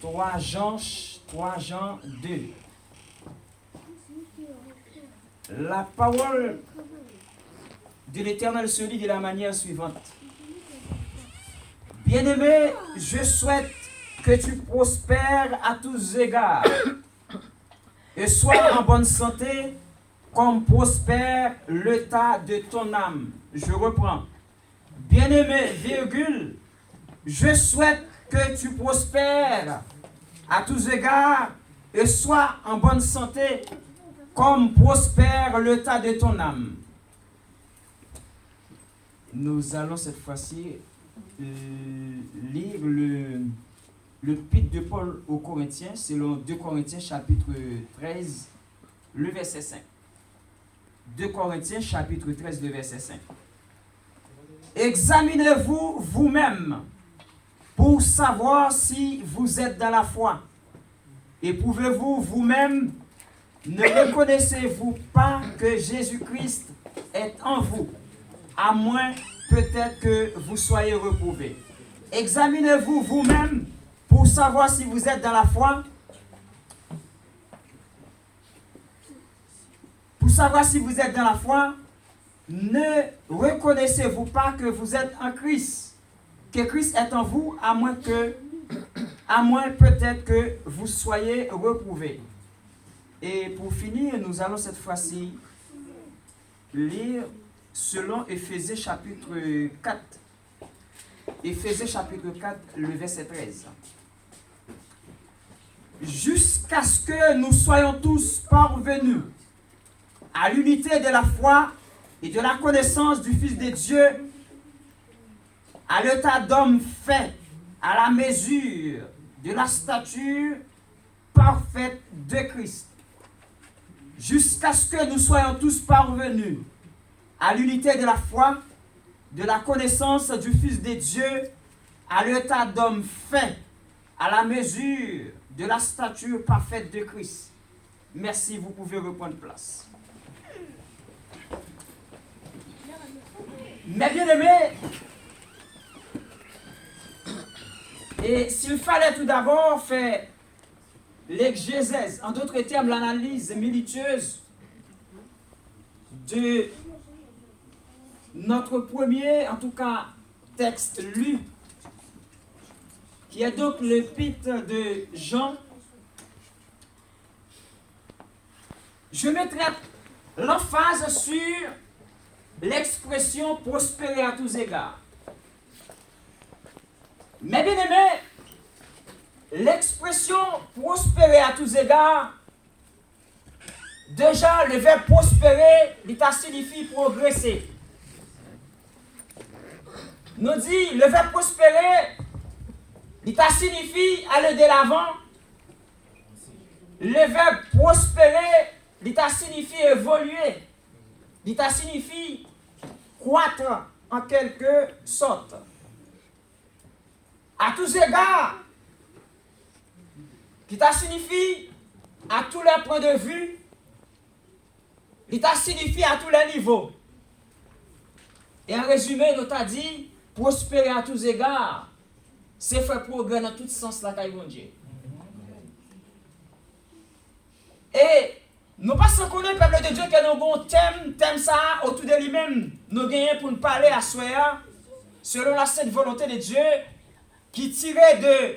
3 Jean 2. La parole de l'Éternel se lit de la manière suivante. Bien-aimé, je souhaite que tu prospères à tous égards et sois en bonne santé comme prospère l'état de ton âme. Je reprends. Bien-aimé, virgule, je souhaite que tu prospères à tous égards et sois en bonne santé comme prospère l'état de ton âme. Nous allons cette fois-ci lire le pite de Paul aux Corinthiens, selon 2 Corinthiens chapitre 13, le verset 5. 2 Corinthiens chapitre 13, le verset 5. Examinez-vous vous-même pour savoir si vous êtes dans la foi. Éprouvez-vous vous-même, ne reconnaissez-vous pas que Jésus-Christ est en vous, à moins peut-être que vous soyez reprouvés. Examinez-vous vous-même pour savoir si vous êtes dans la foi. Pour savoir si vous êtes dans la foi, ne reconnaissez-vous pas que vous êtes en Christ, que Christ est en vous, à moins peut-être que vous soyez reprouvés. Et pour finir, nous allons cette fois-ci lire selon Éphésiens chapitre 4. Éphésiens chapitre 4, le verset 13. Jusqu'à ce que nous soyons tous parvenus à l'unité de la foi et de la connaissance du Fils de Dieu, à l'état d'homme fait à la mesure de la stature parfaite de Christ. Jusqu'à ce que nous soyons tous parvenus à l'unité de la foi, de la connaissance du Fils de Dieu, à l'état d'homme fait à la mesure de la stature parfaite de Christ. Merci, vous pouvez reprendre place. Mais bien aimé, et s'il fallait tout d'abord faire l'exégèse, en d'autres termes l'analyse minutieuse de notre premier, en tout cas, texte lu, qui est donc l'épître de Jean, je mettrai l'emphase sur l'expression prospérer à tous égards. Mais bien aimé, l'expression prospérer à tous égards, déjà le verbe prospérer, il signifie progresser. Nous dit le verbe prospérer, il signifie aller de l'avant. Le verbe prospérer, il signifie évoluer. Il signifie croître en quelque sorte. À tous égards, qui signifie à tous les points de vue, il signifie à tous les niveaux. Et en résumé, nous t'a dit, prospérer à tous égards, c'est faire progrès dans tout sens la caille de Dieu. Et nous pas sans connaître le peuple de Dieu que nous avons thème ça autour de lui-même. Nous gagnons pour nous parler à soi, selon la sainte volonté de Dieu, qui tirait de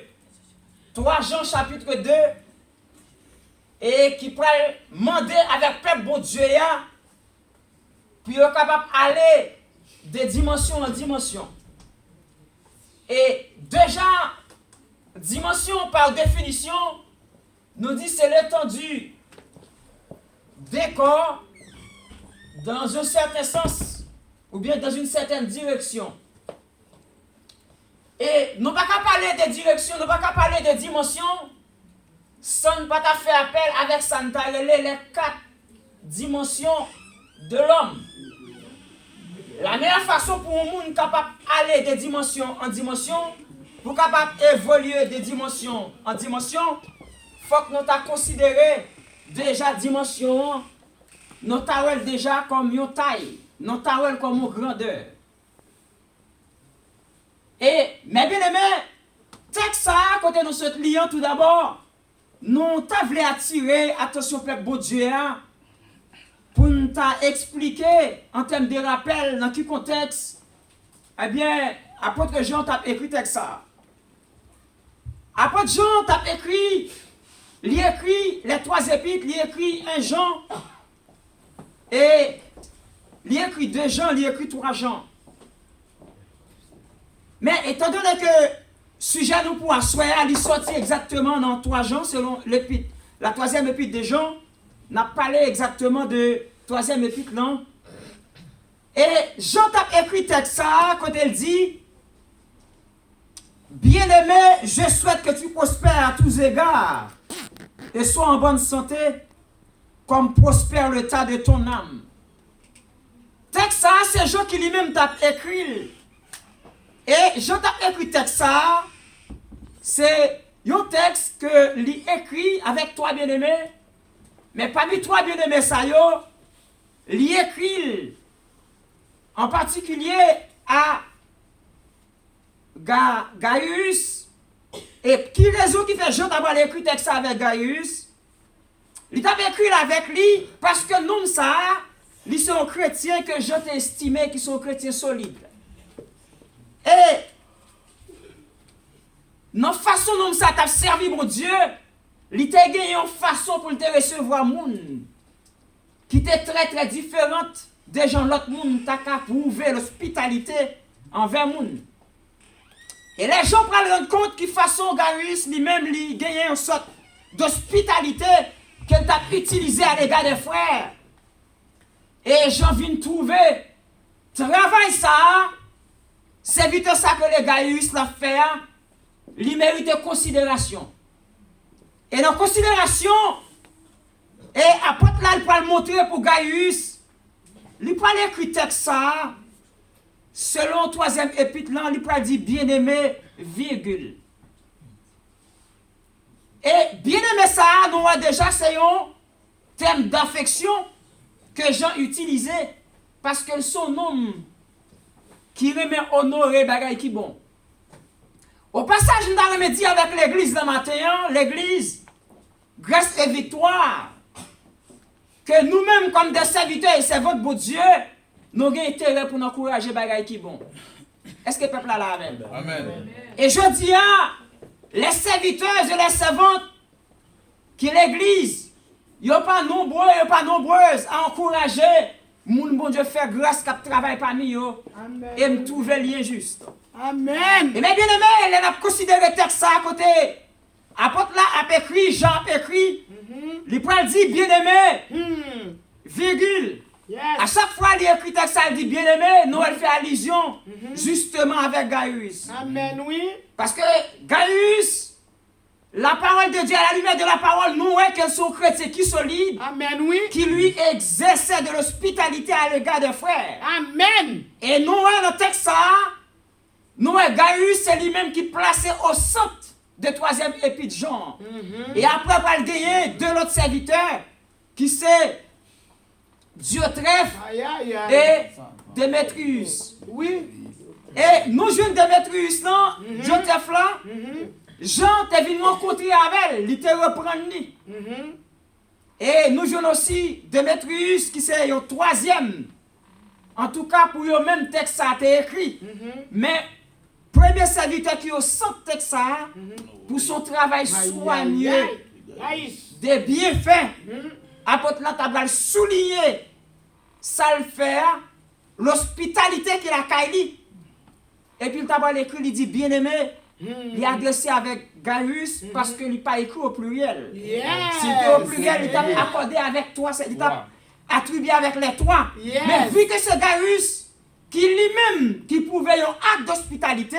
3 Jean chapitre 2 et qui peut demander avec peuple bon Dieu, puis il est capable d'aller de dimension en dimension. Et déjà, dimension par définition, nous dit c'est l'étendue des corps dans un certain sens ou bien dans une certaine direction. Et nous ne pouvons pas parler de direction, nous ne pouvons pas parler de dimension sans ne pas faire appel avec les 4 dimensions de l'homme. La meilleure façon pour un monde capable d'aller de dimension en dimension, pour capable d'évoluer de dimension en dimension, il faut que nous t'ayons considéré déjà dimension, nous t'ayons déjà comme une taille, nous t'ayons comme une grandeur. Et, mais bien aimé, texte ça, côté nous sommes liant tout d'abord, nous t'avons attiré, attention, peuple beau Dieu, pour nous expliquer en termes de rappel, dans quel contexte, eh bien, apôtre Jean t'a écrit texte ça. Apôtre Jean t'a écrit, il écrit les 3 épîtres, il écrit 1 Jean, et il écrit 2 Jean, il écrit 3 Jean. Mais étant donné que sujet nous pour asseoir, il sorti exactement dans 3 Jean, selon l'épître, la 3e épître de Jean, n'a parlé exactement de 3e épître, non? Et Jean t'a écrit texte ça, quand elle dit, bien-aimé, je souhaite que tu prospères à tous égards et sois en bonne santé, comme prospère le tas de ton âme. Texte ça, c'est Jean qui lui-même t'a écrit. Et Jean t'a écrit texte ça, c'est un texte que lui écrit avec 3 bien-aimés, mais parmi 3 bien-aimés ça yo, lui écrit en particulier à Gaius. Et qui raison qui fait Jean d'abord écrit texte ça avec Gaius? Il t'a écrit avec lui parce que nous ça, ils sont chrétiens que je t'estimais qui sont chrétiens solides. Et dans façon dont ça t'a servi mon Dieu, il t'a gagné une façon pour te recevoir monde qui était très différente des gens l'autre monde t'a qu'à prouver l'hospitalité envers monde. Et les gens prennent rendre compte que façon Gaius lui-même lui gagné une sorte d'hospitalité qu'elle t'a utilisé à l'égard des frères. Et j'en viens trouver travail ça. C'est vite ça que les Gaius l'a fait, il mérite considération. Et dans considération, et apôtre là, il peut le montrer pour Gaius, il peut l'écrire texte ça, selon 3e épître là, il peut dire bien-aimé, virgule. Et bien-aimé ça, nous avons déjà c'est un terme d'affection que Jean utilisait, parce que son nom qui remet honoré bagay qui bon. Au passage, nous allons dire avec l'église le matin, l'église, grâce et victoire, que nous-mêmes, comme des serviteurs et servantes de Dieu, nous avons intérêt pour nous encourager bagay qui bon. Est-ce que le peuple a la même? Amen. Et je dis à les serviteurs et les servantes qui l'église, ils ne sont pas nombreux, ils ne sont pas nombreuses à encourager mon bon Dieu fait grâce qui travaille parmi eux et me trouve lien juste. Amen. Et bien aimé, elle a considéré texte ça à côté. Apôtre là a écrit, Jean a écrit, il peut dire bien aimé, virgule. Yes. À chaque fois il écrit texte ça, il dit bien aimé, nous elle fait allusion justement avec Gaius. Amen, oui. Parce que Gaius, la parole de Dieu, à la lumière de la parole, nous voyons qu'elles sont chrétiens qui solides, Amen, oui. qui lui exerçaient de l'hospitalité à l'égard des frères. Amen. Et nous voyons le texte ça, nous voyons Gaius, c'est lui-même qui plaçait au centre de 3e épître Jean. Et après, on va le gagner de l'autre serviteur, qui c'est Diotrephe Aïe, aïe, aïe. et Démétrius. Oui. Et nous jeunes Démétrius, non, Diotrephe là, Jean t'es venu rencontrer avec elle, il te reprend lui. Et nous jouons aussi Démétrius qui c'est le 3e. En tout cas, pour le même texte, ça a été écrit. Mais premier serviteur qui est au centre texte, ça, pour son travail soigneux, Aïe. des bienfaits, apôtre là, tu vas souligner, ça le fait, l'hospitalité qu'il a caillé. Et puis, il t'a écrit, il dit bien aimé. Il est adressé avec Gaius parce qu'il n'est pas écrit au pluriel. Yes. Si tu es au pluriel, il t'a accordé avec toi, il t'a attribué avec les trois. Yes. Mais vu que c'est Gaius qui lui-même qui prouvait un acte d'hospitalité,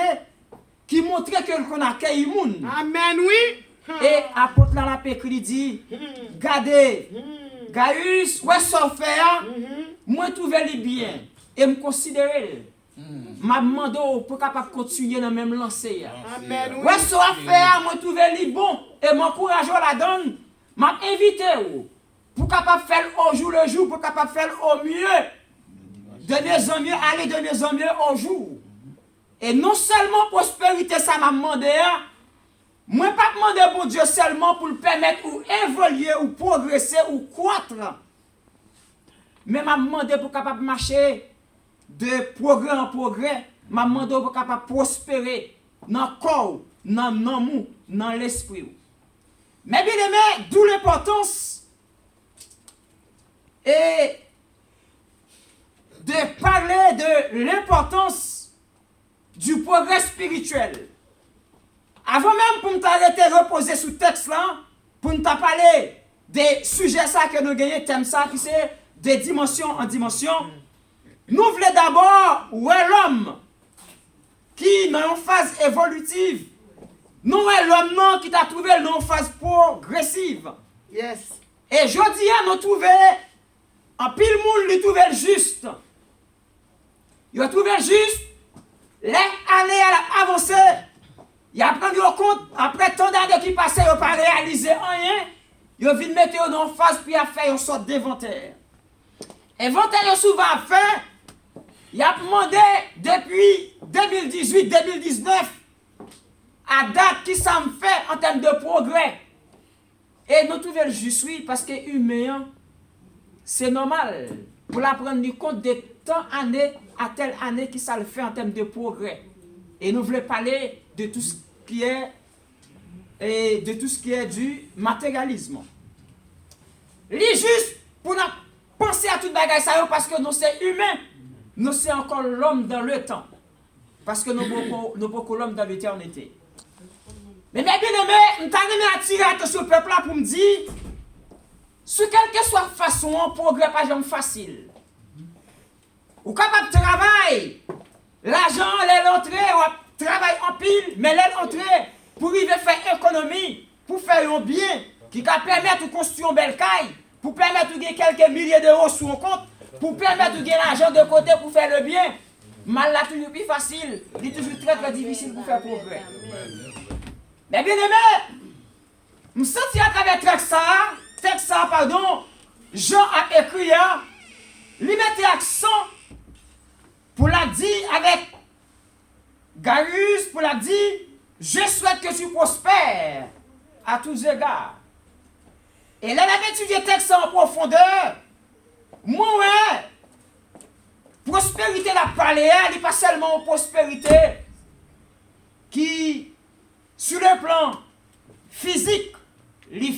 qui montrait que qu'on accueille le monde. Amen, oui. Et apôtre dans la pécule, il dit, regardez, Gaius, ouais, ça fait, moi trouver les bien et me considérer. M'a demandé pour capable continuer dans même lancer. Amen, oui. Ouais, ça faire, moi trouver les bon et m'encourager la donne. M'a invité pour capable faire au jour le jour, pour capable faire au mieux. De mieux en mieux, aller de mieux en mieux au jour. Et non seulement prospérité, ça m'a demandé, Moi pas demander pour Dieu seulement pour le permettre ou évoluer ou progresser ou croître. Mais m'a demandé pour capable marcher de progrès en progrès, m'a demandé pour capable prospérer dans le corps, dans l'amour, dans l'esprit. Mais bien aimé, d'où l'importance et de parler de l'importance du progrès spirituel. Avant même pour nous arrêter reposer sous texte là, pour nous parler des sujets ça que nous gagnons, thème ça qui c'est de dimension en dimension, nous voulons d'abord voir l'homme qui est dans une phase évolutive. Nous voulons l'homme non qui t'a trouvé dans une phase progressive. Yes. Et je dis nous trouvé en pile monde lui trouvé juste. Il a trouvé juste les années à avancer. Il a pris en compte après tant d'années qui passaient, il n'a pas réalisé rien. Il a vite mettre dans une phase puis il a fait une sorte d'inventaire. Inventaire souvent fait. Il a demandé depuis 2018-2019 à date qui ça me fait en termes de progrès. Et nous trouvons le juste oui parce que humain, c'est normal pour la prendre compte de tant d'années à telle année qui ça le fait en termes de progrès. Et nous voulons parler de tout ce qui est du matérialisme. Les juste pour nous penser à toute bagaille ça parce que nous c'est humain, nous c'est encore l'homme dans le temps. Parce que nous beaucoup l'homme dans l'éternité. Mais bien aimé, nous t'avons attiré l'attention au peuple là pour me dire, sur quelle que soit façon, on progrès pas jamais facile. Ou capable de travailler, l'argent, l'entrée, ou travail en pile, mais l'entrée, pour arriver faire économie, pour faire un bien, qui va permettre de construire une belle caille, pour permettre de gagner quelques milliers d'euros sur un compte, pour permettre de gagner l'argent de côté pour faire le bien. Mal là, toujours plus facile, il est toujours très très difficile pour faire progrès. Mais bien aimé, je me sens à travers texte ça, Jean a écrit, lui mettait accent pour la dire avec Gaius, pour la dire, je souhaite que tu prospères à tous égards. Et là, on a étudié le texte en profondeur. Moi, ouais, prospérité, la parlé, elle n'est pas seulement une prospérité qui, sur le plan physique, les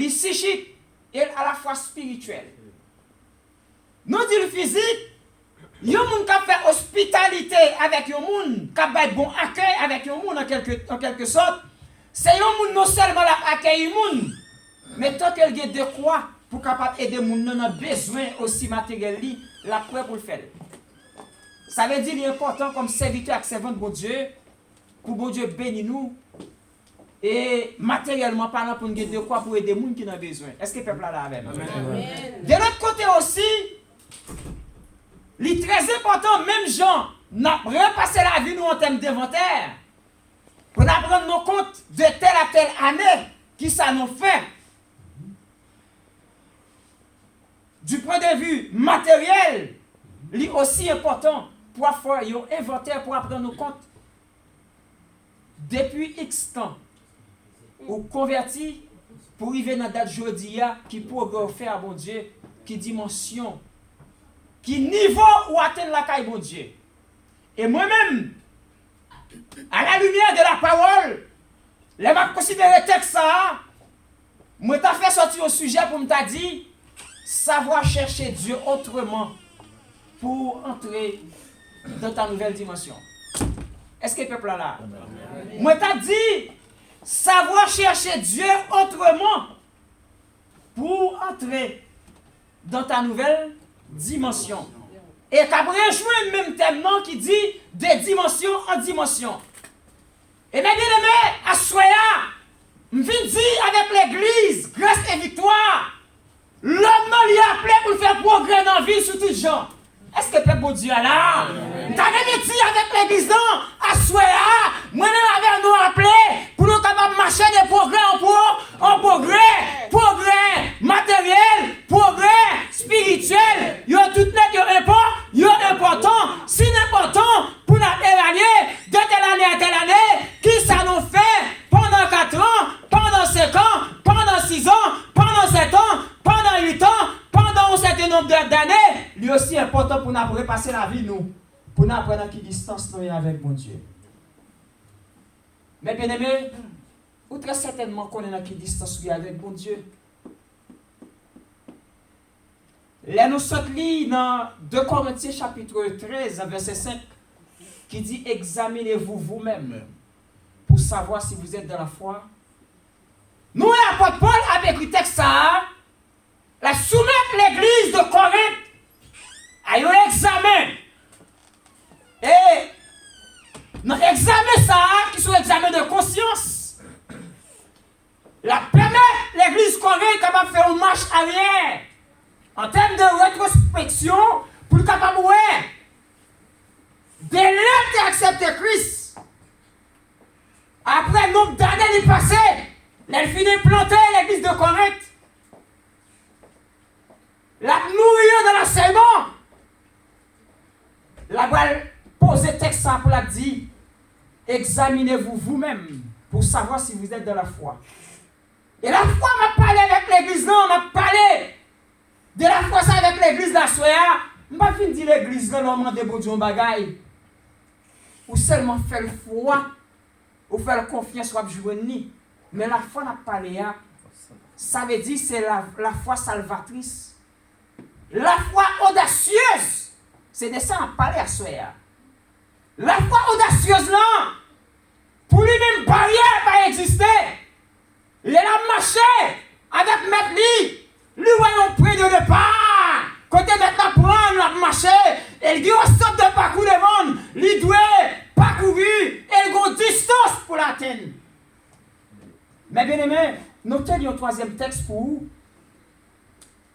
psychiques, et à la fois spirituel. Nous disons le physique, il y a des gens qui fait hospitalité avec les gens, qui fait bon accueil avec les gens en quelque sorte. C'est les gens non seulement accueillir les gens, mais tant qu'elle a de quoi pour capable aider les gens, ont besoin aussi matériel, la preuve pour le faire. Ça veut dire qu'il est important comme serviteur et servant de bon Dieu, pour bon Dieu bénir nous, et matériellement parlant pour nous aider de quoi pour aider les gens qui ont besoin. Est-ce que le peuple là avec nous? De l'autre côté aussi, il est très important, même Jean, n'a repassé la vie nous en termes d'inventaire, pour prendre nos comptes de telle à telle année qui ça nous fait. Du point de vue matériel, il est aussi important pour faire un inventaire pour prendre nos comptes depuis X temps ou converti pour arriver dans la date jeudi qui pourrait faire à bon Dieu, qui dimension, qui niveau ou atteindre la caille bon Dieu. Et moi-même, à la lumière de la parole, je vais considérer le texte ça, je vais fait sortir au sujet pour me dire, savoir chercher Dieu autrement pour entrer dans ta nouvelle dimension. Est-ce que le peuple est là? Moi, t'as dit, savoir chercher Dieu autrement pour entrer dans ta nouvelle dimension. Et qu'après, je le même thème qui dit de dimension en dimension. Et bien, bien aimé, à Soya, je viens dire avec l'église, grâce et victoire, l'homme non lui a appelé pour faire progrès dans la vie sur tout gens. Est-ce que le peuple de Dieu est là? T'as même dit avec l'église à Soya, moi-même avec nous appelé pour nous capables de marcher des progrès en progrès matériel, progrès spirituel. Il y a tout net, il y a important, si important pour nous évaluer important pour nous repasser la vie, nous, pour nous apprendre à quelle distance nous sommes avec mon Dieu. Mais bien aimé, ou très certainement qu'on est à quelle distance nous sommes avec mon Dieu. Là, nous sommes dans 2 Corinthiens chapitre 13, verset 5, qui dit « Examinez-vous vous-même pour savoir si vous êtes dans la foi. » Nous, l'apôtre Paul, avec le texte ça, la soumettre l'église de Corinthe à un examen. Et dans l'examen ça, qui sont examen de conscience, la permet l'église Corinthe capable de faire une marche arrière en termes de rétrospection pour le capable de voir. Dès lors que tu as accepté Christ, après un nombre d'années passées, elle finit planter l'église de Corinthe. La nourrir dans l'enseignement. La balle pose texte ça pour la dire, examinez-vous vous-même pour savoir si vous êtes dans la foi. Et la foi m'a parlé avec l'église, non, m'a parlé de la foi ça avec l'église la soya. Je ne vais pas finir dire l'église, non, on m'a demandé un bagaille. Ou seulement faire le foi, ou faire confiance, ou jouer ni. Mais la foi n'a pas parlé, ça veut dire c'est la foi salvatrice. La foi audacieuse, c'est de ça à parler à soi. La foi audacieuse là, pour lui-même barrière va exister. Il a marché avec Maître lui voyons près de départ. Côté maintenant prendre la marché, il dit au stop de parcours de monde, il doit parcourir, il a une distance pour l'atteindre. Mais bien aimé, notez un 3e texte pour vous,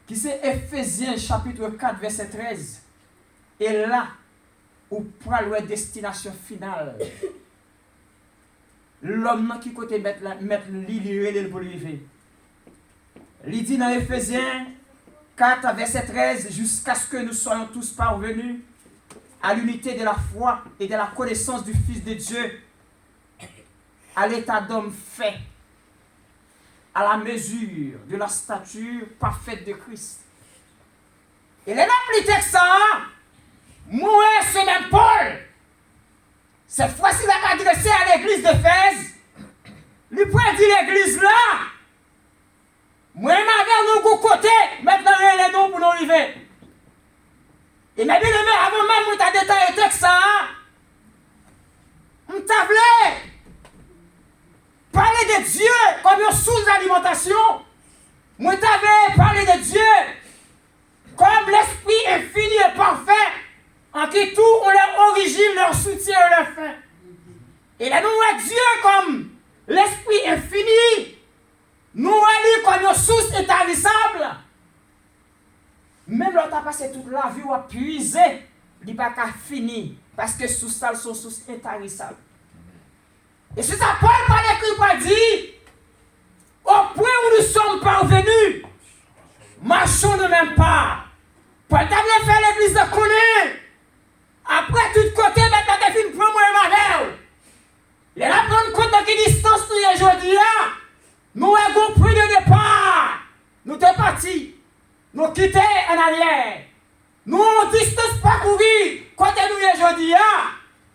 qui c'est Ephésiens chapitre 4 verset 13. Et là, où pour la destination finale, l'homme qui côté mettre l'île pour lui. Il dit dans Ephésiens 4 verset 13, jusqu'à ce que nous soyons tous parvenus à l'unité de la foi et de la connaissance du Fils de Dieu, à l'état d'homme fait, à la mesure de la stature parfaite de Christ. Et les plus texte ça, moi, c'est même Paul. Cette fois-ci, il va adresser à l'église d'Éphèse. Il pourrait dire l'église là. Moi, je m'avais nos côté, maintenant, il y a les noms pour nous arriver. Et bien aimé, avant même de détailler le texte ça, on t'a parler de Dieu comme une source d'alimentation. Moi, t'avais parlé de Dieu comme l'esprit infini et parfait, en qui tout on leur origine, leur soutien et leur fin. Et là, nous voyons Dieu comme l'esprit infini. Nous voyons comme une source intarissable. Même lorsque tu as passé toute la vie, ou a puisé, il n'y a pas fini. Parce que sous ça, sont sources intarissables. Et c'est ça, Paul par l'écrit dit, au point où nous sommes parvenus, marchons de même pas. Paul t'a bien fait l'église de Coné. Après tout côté, maintenant t'as fait une promo et ma mère. Il a pris compte de quelle distance nous y aujourd'hui. Nous avons pris de départ. Nous sommes partis. Nous quittons en arrière. Nous avons distance parcourue. Quand nous y aujourd'hui,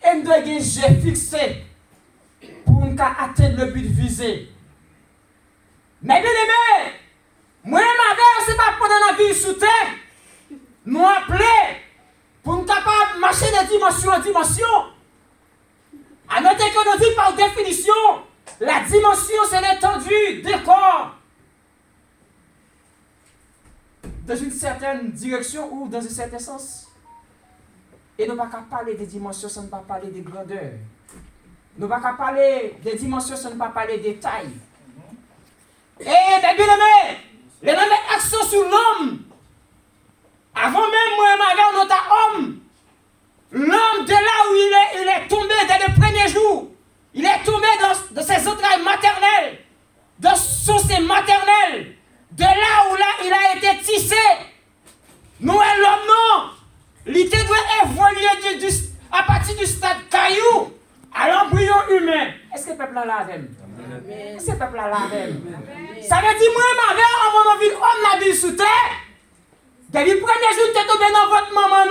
et nous devons j'ai fixé pour nous atteindre le but visé. Mais bien aimé, moi et ma mère, ce n'est pas pendant la vie sous terre. Nous appelons pour nous capables de marcher de dimension en dimension. À noter que nous dit par définition, la dimension c'est l'étendue des corps. Dans une certaine direction ou dans un certain sens. Et nous ne pouvons pas parler des dimensions sans ne pas parler des grandeurs. Nous ne pouvons pas parler des dimensions sans ne pas parler des tailles. Et bien aimé, les mêmes actions sur l'homme. Avant même moi et ma mère, notre homme. L'homme de là où il est tombé dès le premier jour. Il est tombé dans ses entrailles maternelles. Dans son sein maternel. De là où il a été tissé. Nous et l'homme non. Il doit évoluer à partir du stade caillou à l'embryon humain. Est-ce que le peuple a la même? Est-ce que le peuple a la même? Ça veut dire moi et ma mère, on a envie homme la vie sous terre. Depuis le premier jour, tu es tombé dans votre maman,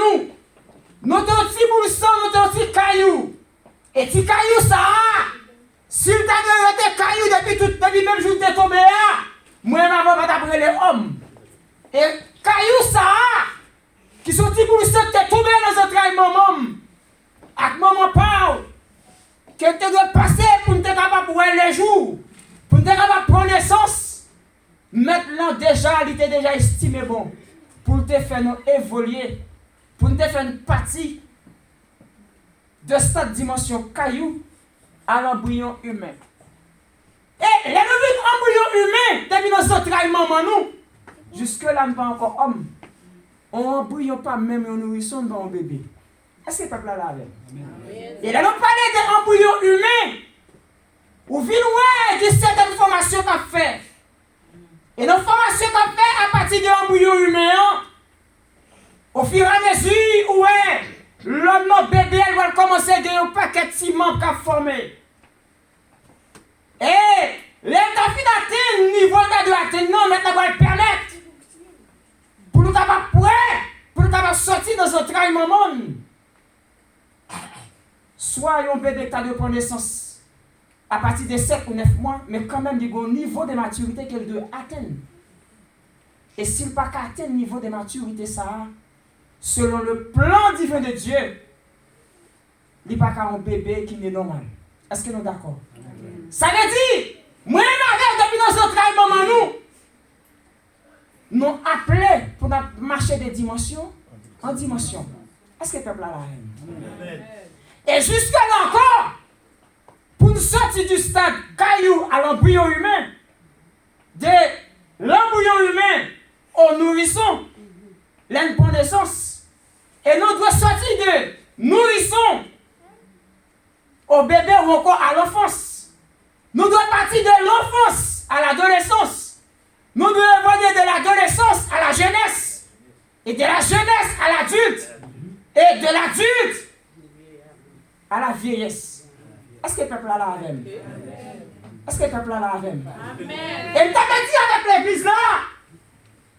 nous avons un petit bout de sang, nous avons un petit caillou. Et petit caillou, ça, s'il t'a donné tes cailloux depuis le même jour que tu es tombé là, moi, je ne vais pas t'appeler les hommes. Et caillou, ça, qui sont petits bout de sang, tu es tombé dans un travail, maman. Avec maman parle, que tu dois passer pour ne pas voir les jours, pour ne pas prendre naissance. Maintenant, déjà, il était déjà estimé bon. Pour te faire nous évoluer, pour te faire une partie de cette dimension caillou à l'embryon humain. Et les embryon humain, depuis nos entrailles, maman, nous, jusque-là, nous pas encore homme. On embryon pas même un nourrisson dans un bébé. Est-ce que le peuple là avec? Et là, nous parlons d'embryon humain, ou vient de certaines formations qu'on fait. Et nos formations qu'on fait à partir de l'embryon humain, au fur et à mesure où l'homme, notre bébé, elle va commencer à gagner un paquet de ciment qu'à former. Et l'état d'atteindre le niveau de atteindre, non, maintenant, on va le permettre. Pour nous capables pour nous capables sortir dans un travail moment. Soit un bébé qui a de prendre naissance à partir de 7 ou 9 mois, mais quand même, il y a un niveau de maturité qu'elle doit atteindre. Et s'il n'a pas atteindre le niveau de maturité, ça, selon le plan divin de Dieu, il n'y a pas qu'un bébé qui est normal. Est-ce que nous sommes d'accord? Ça veut dire, moi, depuis nos autres moments, nous appelés pour marcher de dimension en dimension. Est-ce que le peuple a la haine? Et jusque-là encore, pour nous sortir du stade caillou à l'embryon humain, de l'embryon humain au nourrisson, l'indépendance, et nous devons sortir de nourrisson au bébé ou encore à l'enfance. Nous devons partir de l'enfance à l'adolescence. Nous devons évoluer de l'adolescence à la jeunesse, et de la jeunesse à l'adulte, et de l'adulte à la vieillesse. Est-ce que le peuple a la même? Est-ce que le peuple a la même? Et nous t'avons dit avec l'église là,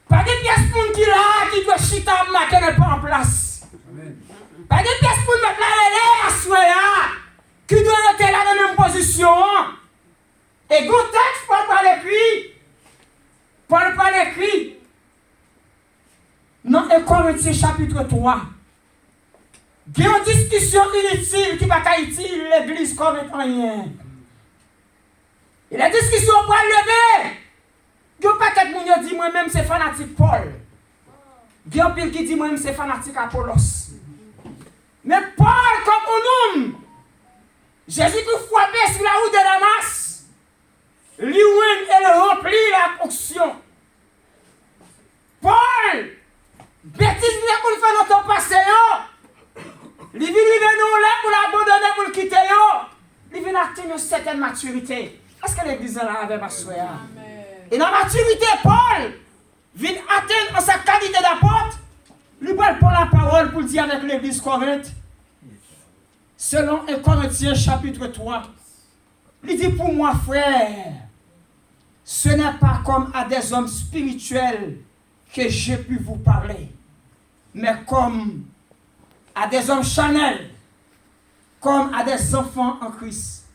pas des pièces pour qui là, qui doit chiter en main, qui n'est pas en place. Pas des pièces pour mettre là, à soya, qui doit être là dans la même position. Et good texte, Paul parle écrit. Dans 1 Corinthiens chapitre 3. Il y a une discussion inutile qui va pas utile l'église comme rien. Et la discussion va lever. Il y a pas quelqu'un qui dit moi-même c'est fanatique Paul. Il y a un pile qui dit moi-même c'est fanatique Apollos. Mais Paul comme un homme, Jésus qui frappé sur la route de Damas, lui elle remplit la fonction. Paul, bêtise pour le faire dans ton passé. Il vient nous là pour l'abandonner, pour le quitter. Il vient atteindre une certaine maturité. Est-ce que l'église là avait ma soeur? Et dans la maturité, Paul vient atteindre sa qualité d'apôtre. Il va prendre la parole pour dire avec l'église Corinthe. Selon 1 Corinthiens chapitre 3. Il dit pour moi, frère, ce n'est pas comme à des hommes spirituels que j'ai pu vous parler, mais comme à des hommes charnels, comme à des enfants en Christ.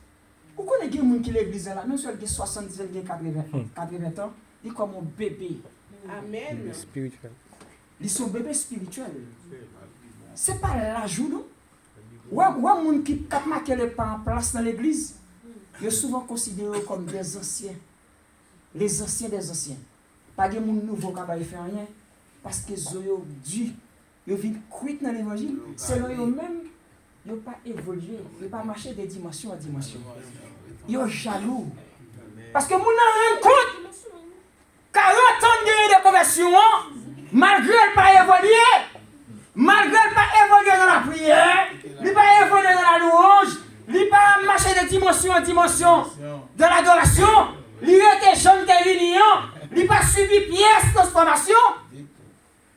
Vous connaissez des gens qui l'église là, même si elle a 70 ans, 80 ans, il est comme un bébé. Amen. Spirituel. Ils sont bébés spirituels. Ce n'est pas l'âge, non? Ou un monde qui a marqué le pas en place dans l'église, ils sont souvent considérés comme des anciens. Les anciens des anciens. Pas de monde nouveau qui va faire rien. Parce que ils ont dû. Ils vivent cuits dans l'évangile. Selon eux-mêmes, ils n'ont pas évolué. Ils n'ont pas marché de dimension en dimension. Ils sont jaloux. Parce que nous nous rendons compte 40 ans de conversion, malgré ne pas évoluer, malgré ne pas évoluer dans la prière, ne pas évoluer dans la louange, ne pas marcher de dimension en dimension de l'adoration, il était jeune de l'union, il n'a pas suivi pièce de transformation.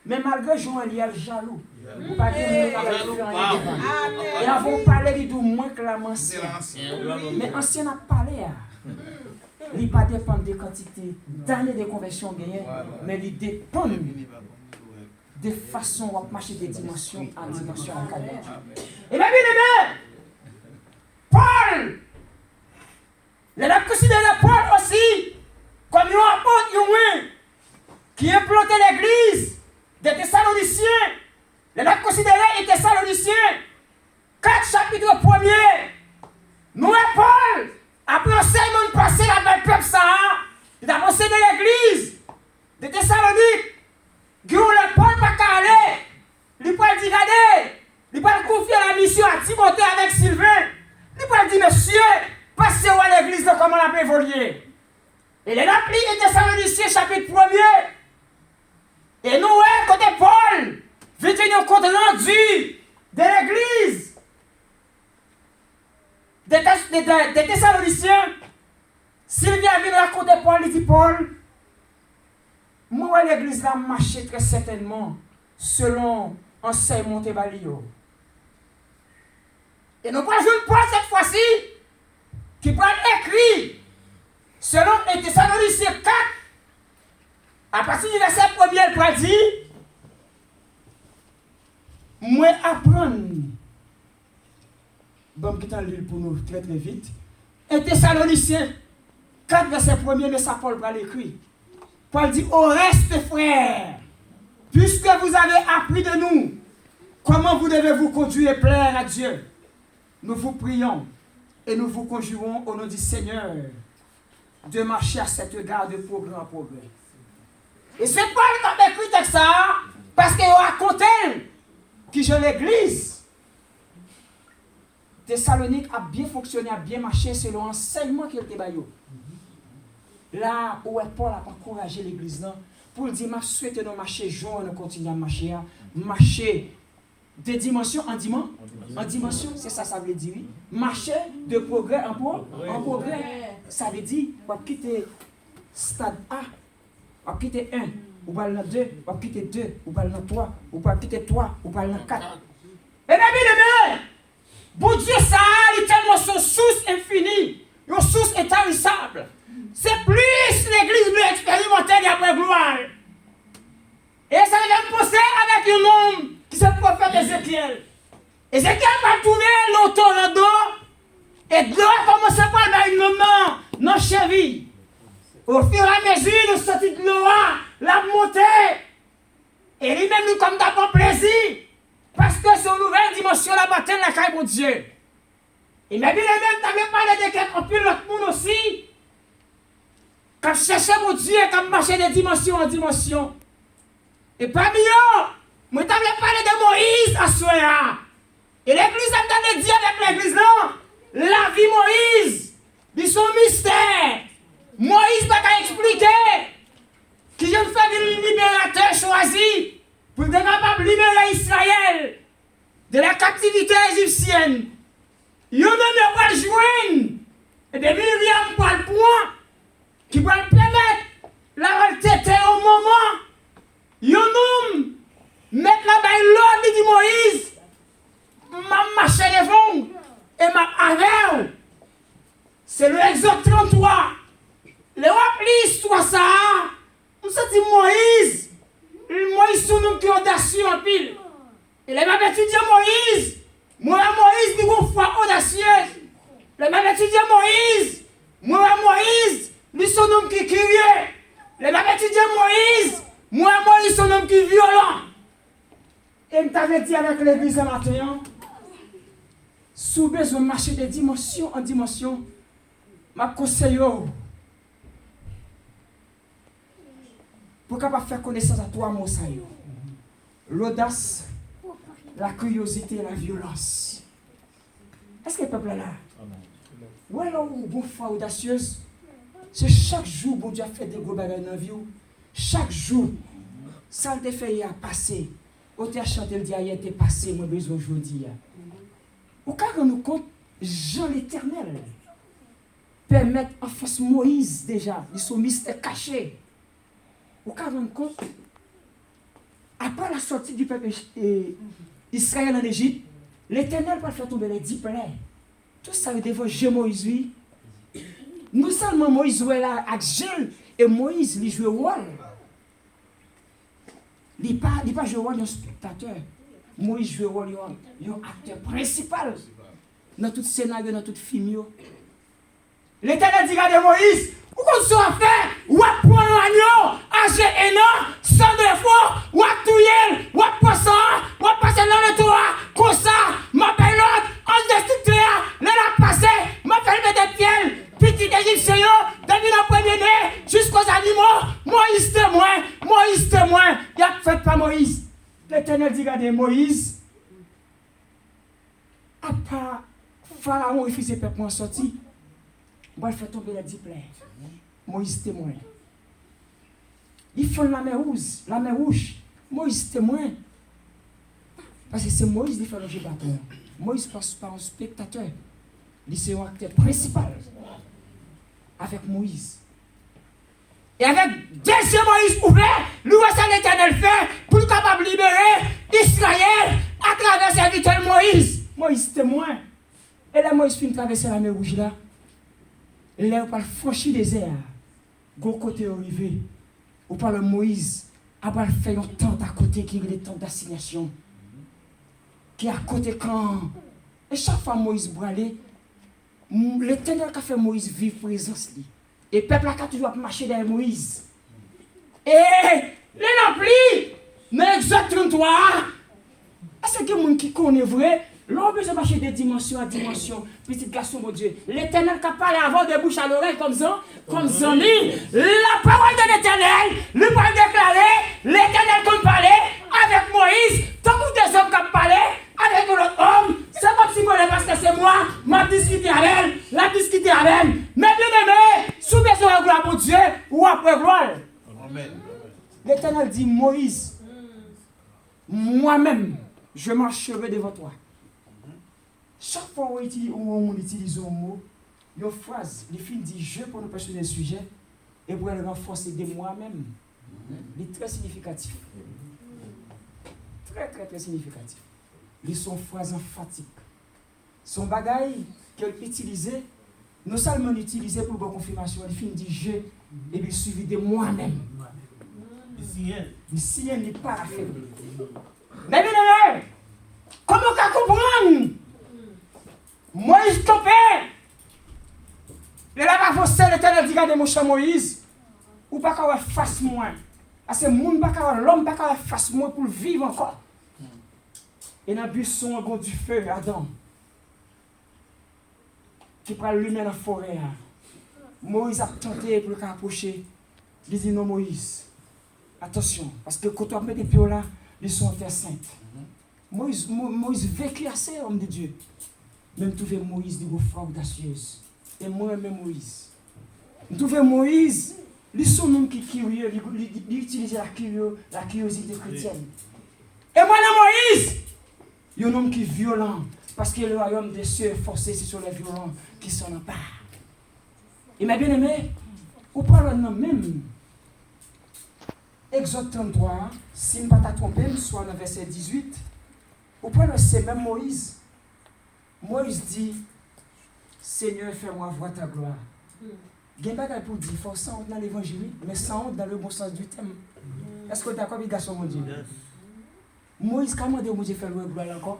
Mais malgré Joël, il est jaloux. Vous pas dire que et avant parler de moins que l'ancien. Mais ancien a parlé. Il ne pas dépend des quantités d'années de conversion gagnées, mais il dépend de façon à marcher de dimension en dimension en cadre. Et bien, bien aimé, Paul, il a considéré Paul aussi comme un apôtre qui implantait l'église des Thessaloniciens. Il a considéré les Thessaloniciens, 4 chapitres 1er. Nous et Paul, après enseignement passé là dans le peuple Sahara, il a enseigné l'église de Thessalonique. Le Paul pas aller. Il peut dire regardez, il peut confier la mission à Timothée avec Sylvain. Il peut dire monsieur, passez à l'église de comment on a évolué. Et les applis de Thessaloniciens chapitre 1er. Et nous, côté Paul, vient tenir compte rendu de l'église des Thessaloniciens. Sylvia vient raconter Paul, il dit Paul, moi l'église a marché très certainement selon enseignement de Balio. Et nous pas jouer Paul cette fois-ci qui parle écrit selon les Thessaloniciens 4. À partir du verset 1er, il peut dire moi apprendre. Bon, qui t'en lit pour nous très très vite. Et Thessaloniciens 4, verset 1er, mais ça Paul va l'écrire. Paul dit au reste, frères, puisque vous avez appris de nous comment vous devez vous conduire et plaire à Dieu, nous vous prions et nous vous conjurons au nom du Seigneur de marcher à cette garde de progrès en progrès. Et c'est Paul qui a écrit ça parce qu'il raconté que je l'église. Thessalonique a bien fonctionné, a bien marché selon l'enseignement qu'il était baillot. Là où Paul a encouragé l'église pour dire je souhaite nous marcher jour et nous continuer à marcher, marcher de dimension en dimension, c'est ça veut dire. Marcher de progrès en progrès. Ça veut dire on va quitter stade A, on va quitter 1, on va aller dans 2, on va quitter 2, on va aller dans 3, on va quitter 3, on va aller dans 4. Et bien, bon Dieu, ça a tellement son source infinie, une source intarissable. C'est plus l'église veut expérimenter la gloire. Et ça vient penser avec un homme qui c'est le prophète Ézéchiel. Ézéchiel va tourner l'auto là dedans et de là commence à parler d'un moment non cheville. Au fur et à mesure, nous sortons de l'eau, la montée. Et lui-même nous comme d'abord plaisir. Parce que c'est une nouvelle dimension la matin la caille mon Dieu. Et mais bien même t'avais parlé de quelqu'un puis l'autre monde aussi. Quand chercher mon Dieu, quand marcher de dimension en dimension. Et parmi eux, moi t'avais parlé de Moïse à Soya. Et l'église a dit avec l'église là, la vie Moïse, ils sont mystères. Moïse va expliquer qu'il y a une famille libérateur choisi pour être capable de libérer Israël de la captivité égyptienne. Il y a même pas joindre et des milliards pour le point qui va permettre la tête au moment. Il y a un homme mettre là-bas l'ordre dit Moïse m'a marché devant et m'a avec. C'est le Exode 33. Le rappli histoire ça, on se dit Moïse son nom qui est audacieux en pile. Et les mêmes étudiants Moïse, Moïse dit qu'on foi audacieuse. Les mêmes étudiants Moïse, lui son nom qui est curieux. Les mêmes étudiants Moïse son nom qui est violent. Et je t'avais dit avec l'église ce matin, sous besoin de marcher de dimension en dimension, ma conseille pour capable faire connaissance à toi, mon saillot. L'audace, la curiosité et la violence. Est-ce que le peuple est là? Ou alors, une foi audacieuse, c'est chaque jour, bon Dieu a fait des gros bagages dans la vie. Chaque jour, ça te fait à passer. Au te chanté le dit hier, t'es passé, moi besoin aujourd'hui. Au cas où nous compte, Jean l'Éternel permet en face Moïse déjà, ils sont mystères cachés. Au cas où nous compte, après la sortie du peuple Israël en Égypte, l'Éternel va faire tomber les 10 plaies. Tout ça devant Moïse, oui. Non seulement Moïse jouait là avec Gilles, et Moïse lui jouait rôle. Il n'est pas joué rôle d'un spectateur. Moïse joue rôle d'un acteur principal dans tout scénario, dans tout film. L'Éternel dit à Moïse, où qu'on soit fait, ou à prendre l'agneau, âgé et non, sans défaut, ou à touiller, ou à passer dans le toit, comme ça, m'appelle l'autre, en destructeur, la passer, m'appelle des pieds, petit égyptien, depuis le premier-né, jusqu'aux animaux, Moïse témoin, il n'y a fait pas Moïse. L'Éternel dit à Moïse, à part Pharaon et fils de peuple sorti, moi, il fait tomber la diplôme. Moïse témoin. Il fait la mer rouge. Moïse témoin. Parce que c'est Moïse qui fait le jeu bâton. Moïse passe par un spectateur. Il est un acteur principal. Avec Moïse. Et avec deuxième Moïse ouvert, lui, c'est l'Éternel fait pour être capable de libérer Israël à travers serviteur Moïse. Moïse témoin. Et là, Moïse finit traverser la mer rouge là. Et là, on parle franchir les airs. Go côté arrivé. On parle Moïse. On parle faire un temps à côté qui est le temps d'assignation. Qui est à côté quand. Et chaque fois Moïse brûlait, l'Éternel a fait Moïse vivre présence. Et le peuple a toujours marché derrière Moïse. Et les remplis, dans Exode 33, est-ce que quelqu'un qui connaît vrai? L'on peut se marcher de dimension à dimension. Petit garçon, mon Dieu. L'Éternel qui a parlé avant de bouche à l'oreille comme ça. La parole de l'Éternel, lui va déclarer. L'Éternel qui parlait avec Moïse. Tant que des hommes qui parlaient avec l'autre homme. C'est comme si moi, parce que c'est moi, m'a discuté avec elle. Mais bien aimé, sous besoin de gloire pour Dieu ou après gloire. Amen. L'Éternel dit, Moïse, moi-même, je marcherai devant toi. Chaque fois où on utilise un mot, une phrase, les filles disent je pour nous passer des sujets et pour le renforcer de moi-même. Il est très significatif. Très significatif. Ils sont phrases emphatiques. Son bagage qu'elle utilisait, non seulement utilisé pour bonne confirmation, les filles disent je et puis suivi de moi-même. Le sien n'est pas affaibli. Mais bien, comment comprendre? Moïse tombé. Et là, va forcer l'Éternel dit regardez mon cher Moïse, ou pas qu'à face moi. Parce que l'homme pas qu'à face moi pour vivre encore. Et dans le buisson, on a du feu, Adam, qui prend lui-même dans la forêt. Moïse a tenté pour l'approcher. Il dit non, Moïse, attention, parce que quand on met des pieds là, ils sont en terre sainte. Moïse vécu assez, homme de Dieu. Même trouver Moïse de vos frères audacieuse. Et moi-même Moïse. Trouver Moïse, lui son nom qui est curieux, il utilise la curiosité chrétienne. Et moi, Moïse, il y a un homme qui est violent. Parce que le royaume des cieux est forcé, c'est sur les violents qui s'en emparent. Et mes bien-aimés, on parle d'un homme même. Exode 33, si je ne pas trompé, soit dans le verset 18, on parle de ce même Moïse. Moïse dit, Seigneur, fais-moi voir ta gloire. Il y a un bagage pour dire, il faut sans honte dans l'évangile, mais sans honte dans le bon sens du thème. Est-ce que tu es d'accord avec garçon, mon Dieu? Moïse, comment Dieu fait le gloire encore?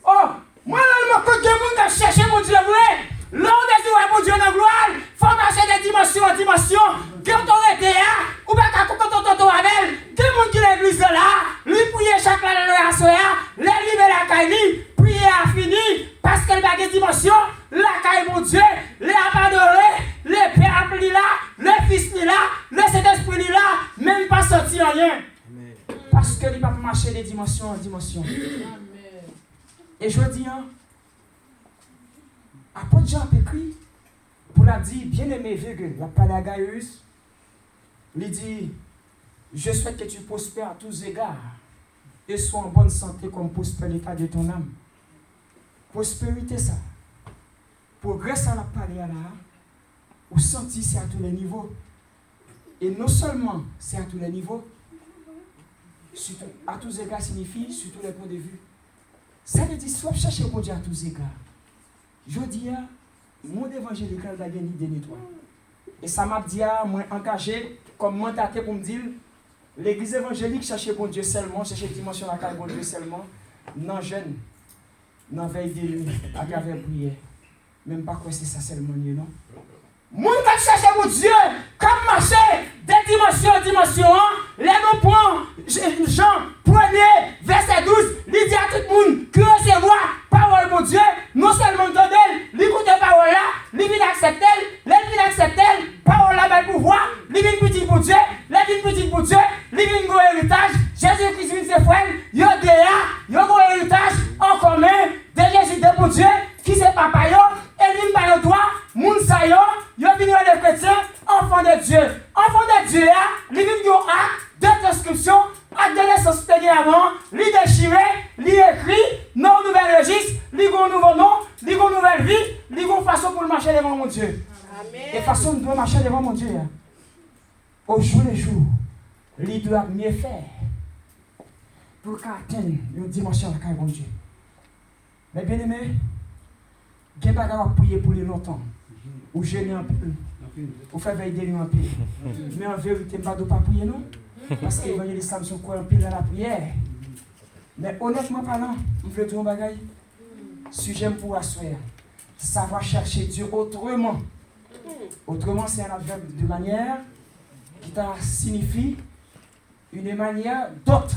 Oh, moi, je me côté de chercher mon Dieu vrai. L'homme de mon Dieu dans la gloire, il faut marcher de dimension en dimension. Quand on était là, ou bien quand on est avec, tout le monde qui est l'église là, lui prier chaque année à soya, les libérer la caille, prier à fini, parce qu'elle a des dimensions, la caille mon Dieu, les abandonner, les pères appelés là, les fils là, les Saint-Esprit là, même pas sorti rien. Parce qu'il ne peut pas marcher de dimension en dimension. Et je dis, apôtre Jean écrit, pour la dire, bien-aimé, virgule, la parole à Gaius, il dit, je souhaite que tu prospères à tous égards et sois en bonne santé comme prospère l'état de ton âme. Prospérité, ça. Progrès à la parole là, ou sentir, c'est à tous les niveaux. Et non seulement c'est à tous les niveaux, surtout, à tous égards signifie sur tous les points de vue. Ça veut dire, soit chercher mon Dieu à tous égards. Je dis, mon évangélical a gagné des nettois. Et ça m'a dit, moi engagé comme mandaté pour me dire, l'église évangélique cherche bon Dieu seulement, cherche dimension la caille bon Dieu seulement, non jeune, non veille de nuit, à travers prière. Même pas quoi c'est ça seulement, non? Moun qui cherche mon Dieu, comme marcher de dimension en dimension, les nous prend Jean 1er, verset 12, il dit à tout le monde que recevoir parole mon Dieu, non seulement donner, l'écoute de parole là, il vient accepter, parole là, le pouvoir, il vient petit pour Dieu, il vient petit pour Dieu, il vient un héritage, Jésus-Christ vient ses frères, il y a un héritage en commun de Jésus de pour Dieu, qui c'est papa yo, et il vient par le droit, moun sa yo, yo venu les chrétiens, enfants de Dieu. Enfants de Dieu, il vient un acte de transcription, acte de naissance avant, il déchiré, il écrit, non nouvel registre, il a un nouveau nom, il a une nouvelle vie, il a une façon pour marcher devant mon Dieu. Amen. Et façon de marcher devant mon Dieu. Au jour le jour, il doit mieux faire pour qu'atteindre une dimension de la mon Dieu. Mais bien aimé, il n'y a pas qu'à prier pour lui longtemps. Ou gêner un peu. Ou faire veiller de lui un peu. Mais en vérité, je ne vais pas prier, non? Parce que les femmes sont quoi un peu dans la prière. Mais honnêtement parlant, je veux dire un bagage. Sujet pour asseoir. Savoir chercher Dieu autrement. Autrement, c'est un adverbe de manière qui signifie une manière d'autre.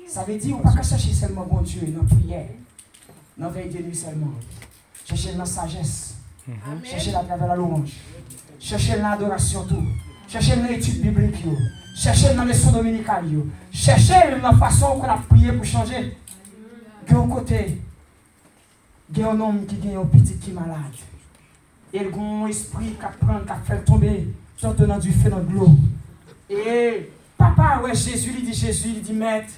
Ça veut dire qu'on ne peut pas chercher seulement bon Dieu dans la prière. Dans la veille de nuit seulement. Chercher dans la sagesse. Chercher à travers la louange. Chercher dans l'adoration tout. Chercher dans l'étude biblique. Chercher dans les leçons dominicales. Chercher dans la façon qu'on a prié pour changer. De l'autre côté, il y a un homme qui a un petit qui est malade. Et il a un esprit qui apprend, qui fait tomber, tout dans du feu, dans de l'eau. Et papa, ouais, Jésus, il dit, maître,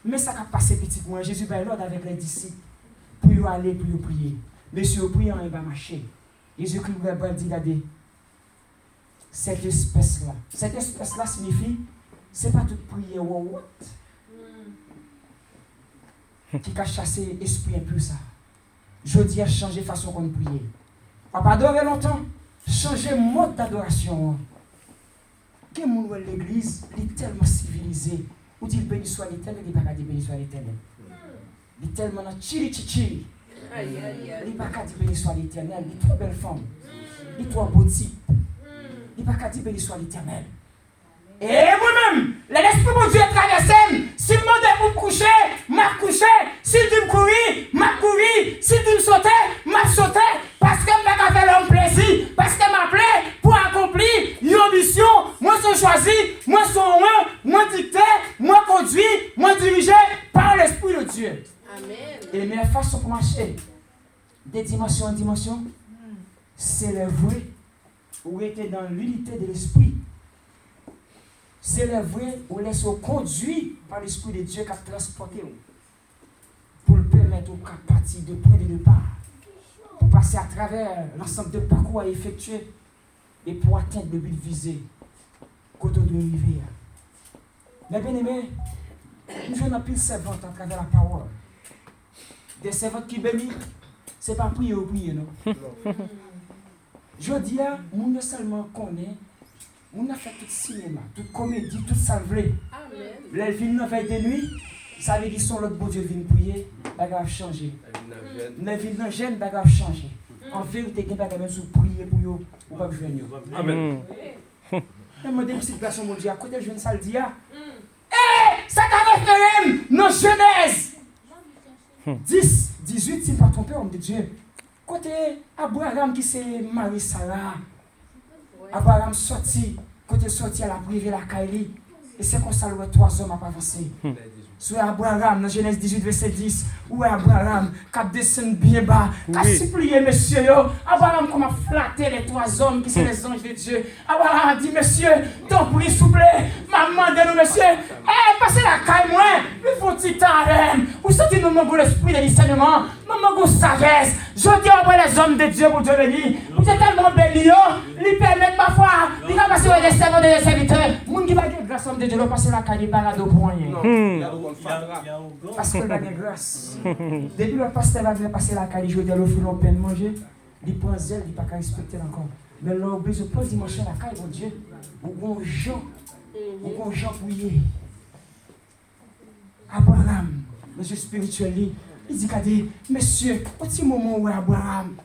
mais ça a passé petit moi. Jésus va l'ordre avec les disciples pour aller, pour prier. Monsieur, priant, il va marcher. Jésus-Christ va dire, regardez, cette espèce-là signifie, ce n'est pas toute prière ou qui a chassé l'esprit impur ça. Je dis à changer la façon qu'on prie. On va pas adorer longtemps, changer le mode d'adoration. Quel monde l'église est tellement civilisé. Ou dit béni soit l'Éternel, il n'est pas dit béni soit l'Éternel. Il est tellement chili. Il n'est pas dit béni soit l'Éternel. Il est trop belle femme. Il est trop beau type. Il n'est pas dit béni soit l'Éternel. Et moi-même, l'esprit de Dieu traverse. S'il me demande pour me coucher, m'a couché. S'il dit me courir, m'a couru. S'il dit me sauter, m'a sauté. Parce que je vais faire l'homme plaisir. Parce que m'a appelé pour accomplir une mission. Moi, je suis choisi. Moi, je suis heureux. Moi, dicté. Moi, conduit. Moi, dirigé par l'esprit de Dieu. Amen. Et les meilleures façons pour marcher de dimension en dimension, c'est le vrai où était dans l'unité de l'esprit. C'est le vrai où laisse conduit par l'Esprit de Dieu qui a transporté pour le permettre au partir de point de départ, pour passer à travers l'ensemble de parcours à effectuer et pour atteindre le but visé, côté de l'arrivée. Mais bien aimé, nous jouons un pile servante à travers la parole. Des servantes qui bénissent, ce n'est pas prier ou prier, non? Je dis à nous ne seulement connaît. On a fait tout cinéma, toute comédie, toute salvrée. Les films de veille de nuit, ça veut dire que l'autre bon Dieu vient prier, ça va changer. Les films de jeune, ça va changer. En vérité, il y a des gens qui prier pour eux, ou pas venir. Amen. Je me dis que cette personne, mon Dieu, à côté de jeune, ça le dit. Ça t'a référé, nos Genèse 10, 18, si pas trompé, homme de Dieu. Côté Abraham qui s'est marié Sarah. Abraham sorti, côté sorti à la privée la Kaili, et c'est comme ça que 3 hommes ont avancé. Sur Abraham, dans Genèse 18, verset 10, où est Abraham, qui a descendu bien bas, qui a supplié monsieur, Abraham comme a flatté les 3 hommes qui sont les anges de Dieu. Abraham a dit, monsieur, ton prix s'il vous plaît, maman de nous, monsieur, passez la caille, moi, il faut petit temps, vous sortez nous mon l'esprit de discernement, mon sagesse. Je dis à les hommes de Dieu pour Dieu béni, vous êtes tellement bénis, ils permettent parfois, ils vont passer des servants et des serviteurs, moun qui va dire grâce à Dieu, de passer la caille, balade au point. Parce que le bague grâce. Depuis le pasteur va passer la caille, je vais l'offrir au pain de manger, il prend zèle, il ne peut pas respecter encore. Mais l'oblige, je pose dimanche à la caille, mon Dieu, ou bon gens Ou qu'on Jean prier. Abraham, monsieur spirituel, il dit qu'à monsieur, au petit moment où Abraham,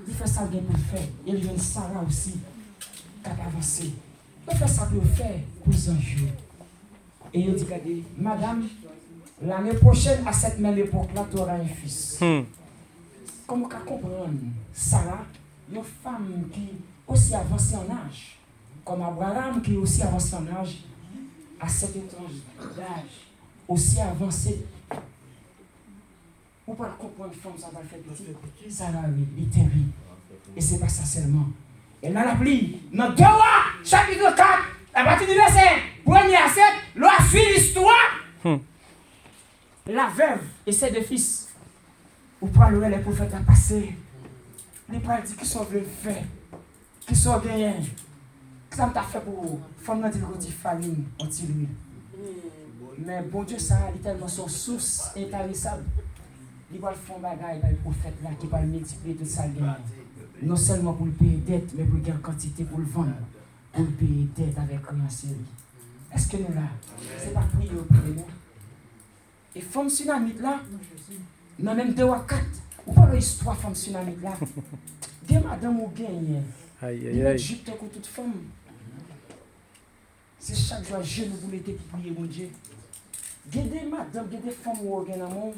il fait ça bien pour le faire. Il y a une Sarah aussi qui a avancé. Il fait ça pour le faire pour les enjeux. Et il dit qu'à madame, l'année prochaine, à cette même époque-là, tu auras un fils. Comment on peut comprendre Sarah, une femme qui est aussi avancée en âge, comme Abraham qui est aussi avancé en âge, à cet étrange d'âge, aussi avancé. On peut comprendre une femme, ça va le faire petit. Sarah, oui, il était oui. Et c'est pas ça seulement. Elle m'a appris, dans 2 rois, chapitre 4, à partir du verset 1er à 7, l'on a fini l'histoire. La veuve et ses 2 fils. Ou parler les prophètes à passer. Les prophètes disent qu'ils sont venus faire. Qu'ils sont gagnés. Ça m'a fait pour femme dans dit farine, anti-l'huile. Mais bon Dieu, ça a tellement son source intarissable. Il va faire un bagage dans le prophète là qui va multiplier tout ça. Non seulement pour le payer dette, mais pour gagner quantité pour le vendre. Pour le payer dette avec créance. Est-ce que nous là, c'est pas prier au prier nous? Et femme tsunamite là, non même 2 ou 4, ou pas l'histoire femme tsunamite là. Des madame ou gagne. Aïe aïe aïe. Juste comme toute femme. C'est chaque jour je nous voulais te prier mon Dieu. Des madame, des femmes ou gagne amour.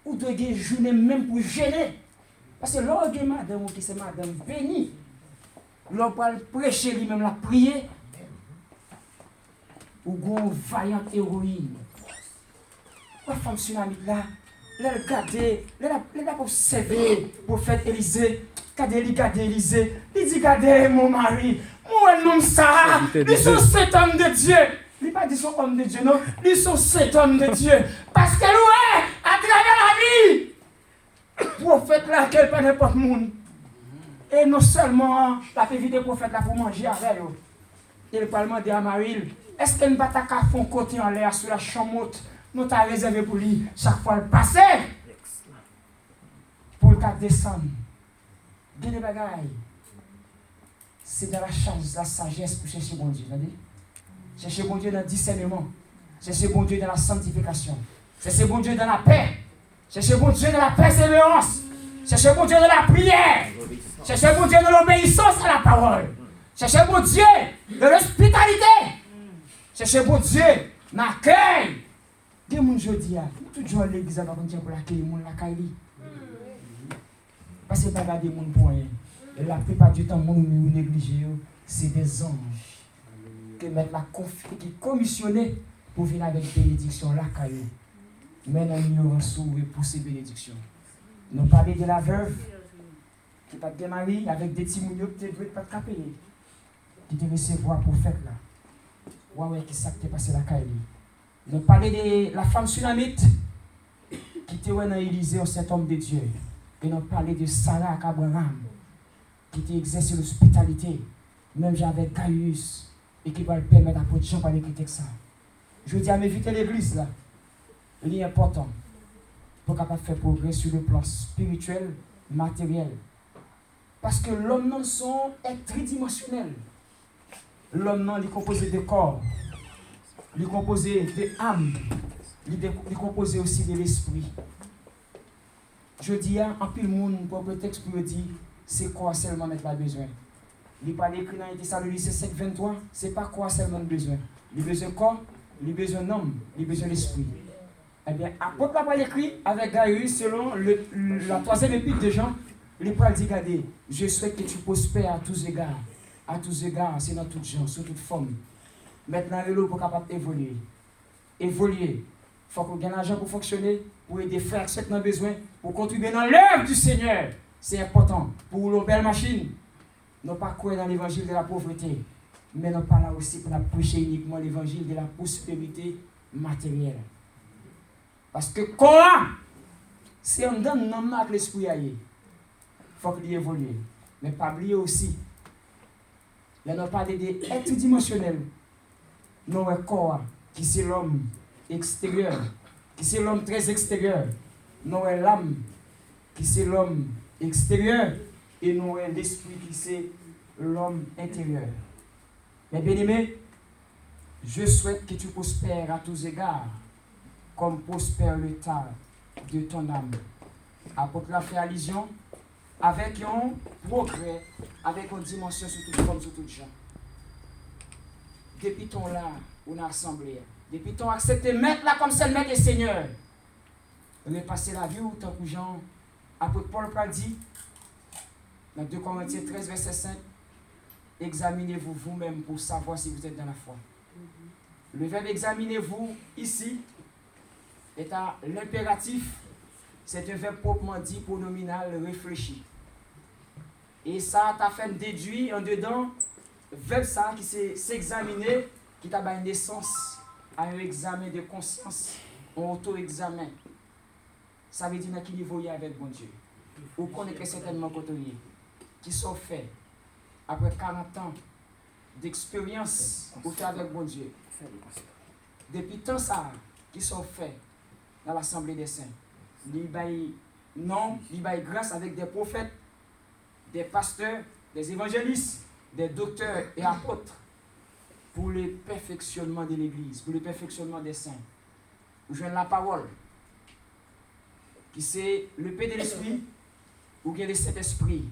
Ou de des journées même pour gêner. Parce que l'orgue madame qui c'est madame bénie. L'on peut prêcher lui-même la prier. Ou gon vaillante héroïne. La femme tsunamite là, elle regarde, elle a observé le prophète Élisée. Regardez Élisée. Il dit regardez mon mari. Moi non ça. Ils sont 7 hommes de Dieu. Il pas dit son homme de Dieu non. Ils sont 7 hommes de Dieu. Parce que ouais, à travers la vie. Prophète là, qu'elle pas n'importe monde. Et non seulement la fait vite prophète là pour manger avec eux. Et le parlement de Amaril, est-ce qu'elle ne va pas faire côté en l'air sur la chambre nous t'a réservé pour lui chaque fois le passé pour le 4 décembre. Des bagailles. C'est dans la chance, la sagesse pour chercher bon Dieu. Chercher bon Dieu dans le discernement. Chercher bon Dieu dans la sanctification. Chercher bon Dieu dans la paix. Cherchez bon Dieu dans la persévérance. Cherchez bon Dieu dans la prière. Cherchez bon Dieu dans l'obéissance à la parole. Cherchez bon Dieu dans l'hospitalité. Cherchez bon Dieu dans l'accueil. Des gens jeudi, tout le jour à l'église avant qu'on pour l'accueil, les gens l'accueil. Parce que pas des gens pour rien. Et la plupart du temps, les gens négligés, c'est des anges qui mettent la confiance, qui commissionnés pour venir avec bénédiction l'accueil. Mais nous ignorons pour ces bénédictions. Nous parlons de la veuve qui n'a pas de mari avec des petits mounions qui ne veulent pas de payer. Qui te recevoir pour faire là. Ouais, qui s'est passé la caille. Nous parlons de la femme tsunamite qui était dans l'Élysée, cet homme de Dieu. Et nous parlons de Sarah Abraham qui était exercé l'hospitalité, même avec Gaius, et qui va le permettre à peu de gens par l'écrire ça. Je dis à m'éviter l'église là. Il est important pour capable faire progrès sur le plan spirituel, matériel. Parce que l'homme non son est tridimensionnel. L'homme non est composé de corps, il est composé de âme, il est composé aussi de l'esprit. Je dis à un peu le monde pour le texte pour dire c'est quoi seulement mettre la besoin. Il n'est pas écrit dans Thessaloniciens 5:23, c'est pas quoi seulement besoin. Il a besoin de corps, il a besoin d'homme, il a besoin d'esprit. Eh bien, apôtre la parole écrit avec Gaius selon la 3e épître de Jean, il peut dire regardez, je souhaite que tu prospères à tous égards. À tous égards, c'est dans toutes gens, sous toute forme. Maintenant, il est pour capable d'évoluer. Évoluer. Il faut qu'on gagne l'argent pour fonctionner, pour aider frères qui ont besoin, pour contribuer dans l'œuvre du Seigneur. C'est important. Pour une belle machine, non pas croire dans l'évangile de la pauvreté, mais non pas là aussi pour prêcher uniquement l'évangile de la prospérité matérielle. Parce que quoi? C'est un donne non marque l'esprit aillé. Il faut qu'il évolue. Mais pas oublier aussi. Là, on parle d'être dimensionnel. Nous, le corps, qui c'est l'homme extérieur, qui c'est l'homme très extérieur. Nous, l'âme, qui c'est l'homme extérieur. Et nous, l'esprit, qui c'est l'homme intérieur. Mais bien-aimé, je souhaite que tu prospères à tous égards, comme prospère le tas de ton âme. Apôtre l'a fait allusion avec un progrès, avec une dimension sur toute forme, sur toute genre. Depuis ton là, on a assemblé. Depuis ton accepté mettre là comme seul maître et Seigneur. On est passé la vie où tant que Jean, apôtre Paul a dit, dans 2 Corinthiens 13, verset 5, examinez-vous vous-même pour savoir si vous êtes dans la foi. Le verbe examinez-vous ici est à l'impératif. C'est un verbe proprement dit, pronominal, réfléchi. Et ça t'a fait déduire en dedans, verbe ça qui c'est s'examiner, qui t'a donné naissance à un examen de conscience, un auto-examen. Ça veut dire à quel niveau il y a avec bon Dieu. Vous connaissez certainement côté qui sont faits après 40 ans d'expérience pour faire avec bon Dieu. Depuis tant ça qui sont faits dans l'Assemblée des Saints. Il baille grâce avec des prophètes, des pasteurs, des évangélistes, des docteurs et apôtres pour le perfectionnement de l'Église, pour le perfectionnement des saints. Vous jouez la parole, qui c'est le paix de l'Esprit, ou bien le Saint-Esprit.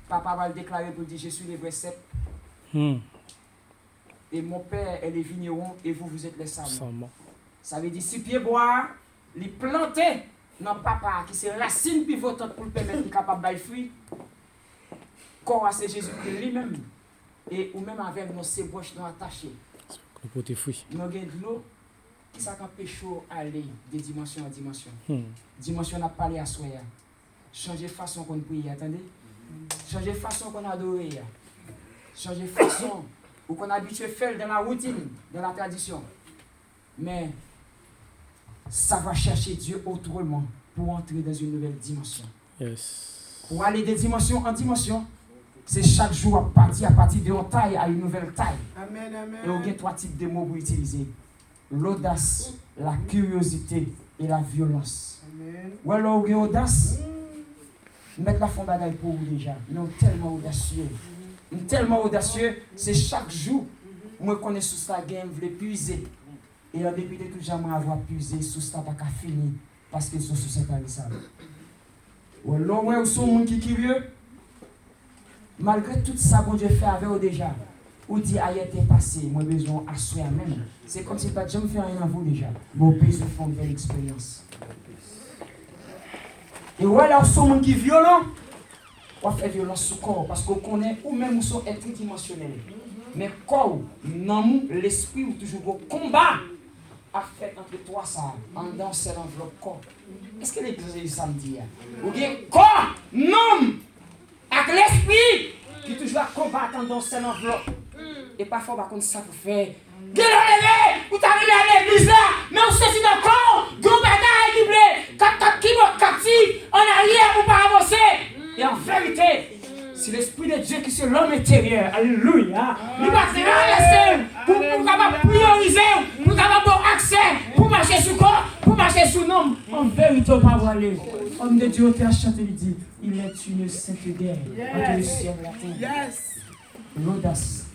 Papa va le déclarer pour dire, je suis le vrai cep. Et mon Père est les vignerons, et vous, vous êtes les sarments. Ça veut dire, si pied boire, les planter dans papa, qui c'est racine pivotante pour le permettre de capable de fruit. Corps c'est Jésus-Christ lui-même. Et ou même avec nos sébroches nous attachés. Nous avons de l'eau qui s'empêche aller de dimension en dimension. Dimension n'a pas parlé à soi. Changer façon qu'on prie, attendez. Changer façon qu'on adore. Changer façon ou qu'on habitue à faire dans la routine, dans la tradition. Mais ça va chercher Dieu autrement pour entrer dans une nouvelle dimension. Yes. Pour aller de dimension en dimension, c'est chaque jour à partir d'une taille à une nouvelle taille. Amen, amen. Et on a 3 types de mots pour utiliser. L'audace, la curiosité et la violence. Amen. Ou alors on a l'audace, mettre la fond bagaille pour vous déjà. Non, tellement audacieux. Tellement audacieux, c'est chaque jour, moi connais sous ça game, je veux puiser. Et en dépit de tout, j'aimerais avoir puisé sous ça, pas qu'à finir, parce que sous c'est pas ça. Ou alors, ouais, ou son monde qui est curieux, malgré tout ça, bon Dieu fait avec eux déjà. Ou dit, aïe, t'es passé, moi besoin assurer même. C'est comme si pas de jamais fait rien à vous déjà. Mon besoin de faire une belle expérience. Et ouais, là, son monde qui est violent, on fait violence sur le corps, parce qu'on connaît ou même où sont être tridimensionnels. Mais corps, non, l'esprit ou toujours au combat a fait entre toi ça, en dans cette enveloppe corps. Est-ce que l'église est samedi? Ou bien corps, non, avec l'esprit qui toujours à combattre dans cette enveloppe. Et parfois, par contre, ça vous fait. Guélevé, vous t'arrivez à l'église là, mais on se dit d'accord, gros bagaille qui blé, captif, en arrière, vous pas avancer. Et en vérité, c'est l'Esprit de Dieu qui c'est l'homme intérieur. Alléluia. Il va se laisser pour capable prioriser, pour capable avoir accès, pour marcher sous corps, pour marcher sous nom. En vérité, on va voir les hommes de Dieu qui a chanté, il dit, il est une sainte guerre entre le ciel et la terre. L'audace,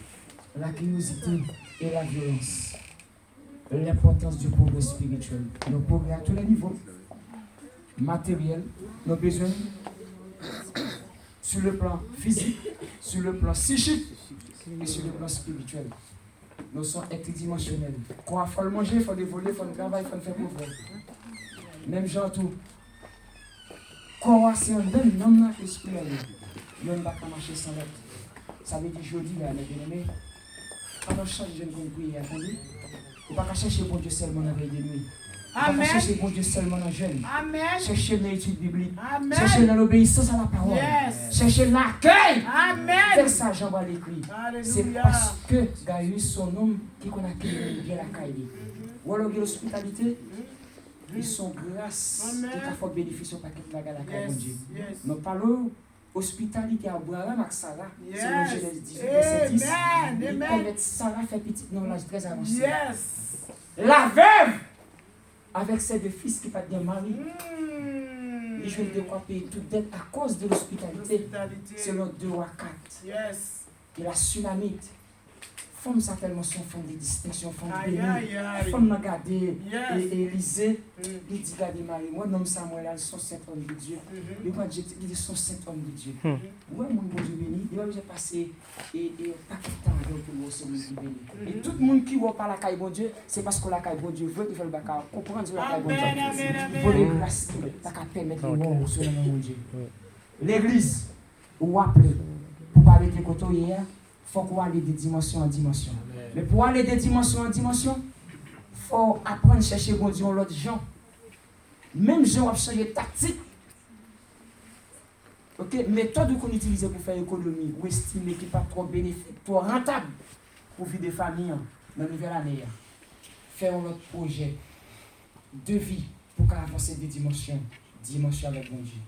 la curiosité et la violence. L'importance du progrès spirituel. Nos progrès à tous les niveaux. Matériel, nos besoins. Sur le plan physique, sur le plan psychique et sur le plan spirituel. Nous sommes interdimensionnels. Quand il faut le manger, il faut le voler, il faut le travailler, il faut le faire pour vous. Même genre tout. Quand c'est un même homme qui est il ne va pas marcher sans l'autre. Ça veut dire jeudi, là, mes bien-aimés, avant de changer, je ne comprends pas. Attendez. Il ne faut pas chercher bon Dieu seulement dans la veille de nuit. Amen. Chercher bon Dieu seulement dans le jeûne. Amen. Chercher dans l'étude biblique. Amen. Chercher dans l'obéissance à la parole. Yes. Chercher l'accueil. Amen. C'est ça, Jean va l'écrit. C'est Alléluia. parce que Gaius, son homme, qui qu'on a accueilli bien la caille. Ou alors l'hospitalité, ils sont grâce Amen. qui a fait bénéfice au paquet de la caille Yes. de Dieu. Yes. Nous parlons hospitalité à Abraham avec Sarah. Yes. C'est le Genèse 18, verset 10. Amen. Ils Amen. connaissent Sarah fait petite dans l'âge très avancé. Yes. La veuve, avec ses deux fils qui n'ont pas de mari, ils jouent de quoi payer toute dette à cause de l'hospitalité. Selon 2 à 4. Yes. Et la Sunamite, Femme ça tellement son femme de distinction, femme Aïe, aïe, aïe. femme m'a gardé Yes. et Élisée, il dit gardez Marie, moi nom Samuel là, son saint homme de Dieu. Il va dire il dit son saint homme de Dieu. Ouais mon bon Dieu béni, il va déjà passer et pas de temps avec pour nous celui qui béni. Et tout le monde qui voit par la caille bon Dieu, c'est parce que la caille bon Dieu veut qu'il fait le bac comprendre la caille bon Dieu. Amen, amen, amen. Pour les grâces, ça va permettre de voir sur le nom de Dieu. L'église, ou appelez, pour parler de côté hier, il faut qu'on aille de dimension en dimension. Mais pour aller de dimension en dimension, il faut apprendre à chercher bon Dieu l'autre gens. Même gens ont changé tactique. Ok, méthode qu'on utilise pour faire économie, ou estimer qui n'est pas trop bénéfique, trop rentable pour vivre des familles dans la nouvelle année. Faire un autre projet de vie pour avancer des dimensions avec bon Dieu.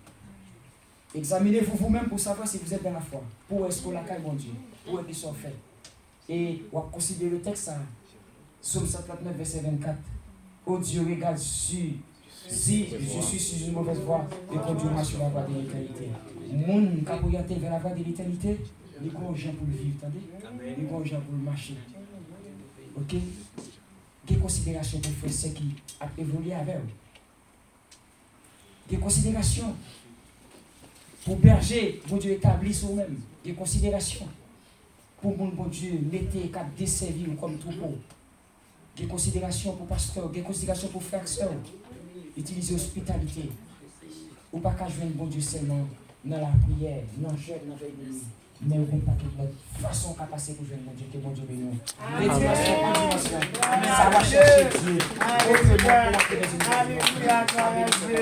Examinez-vous vous-même pour savoir si vous êtes dans la foi. Pour est-ce que la caille bon Dieu? Où est-ce qu'ils sont faits? Et on va considérer le texte, ça. Psaume 139, verset 24. Oh Dieu, regarde si je suis sur une mauvaise voie et conduis-moi sur la voie de l'éternité. Mon qui a orienté vers la voie de l'éternité, il y a des gens pour le vivre, attendez? Il y a des gens pour le marcher. Ok? Des considérations pour faire ce qui a évolué avec eux. Des considérations pour berger, bon Dieu établit sur vous-même. Des considérations pour bon Dieu mettez cap desservir comme troupeau. Des considérations pour pasteur, des considérations pour frères et sœurs. Utiliser l'hospitalité. Ou pas qu'à jouer bon Dieu seulement dans la prière, dans le jeûne, dans la veille de nuit. Mais vous n'avez pas toute notre façon qu'à passer pour jouer bon Dieu, que bon Dieu bénisse. Les dimensions en dimension, ça va chercher Dieu. Alléluia.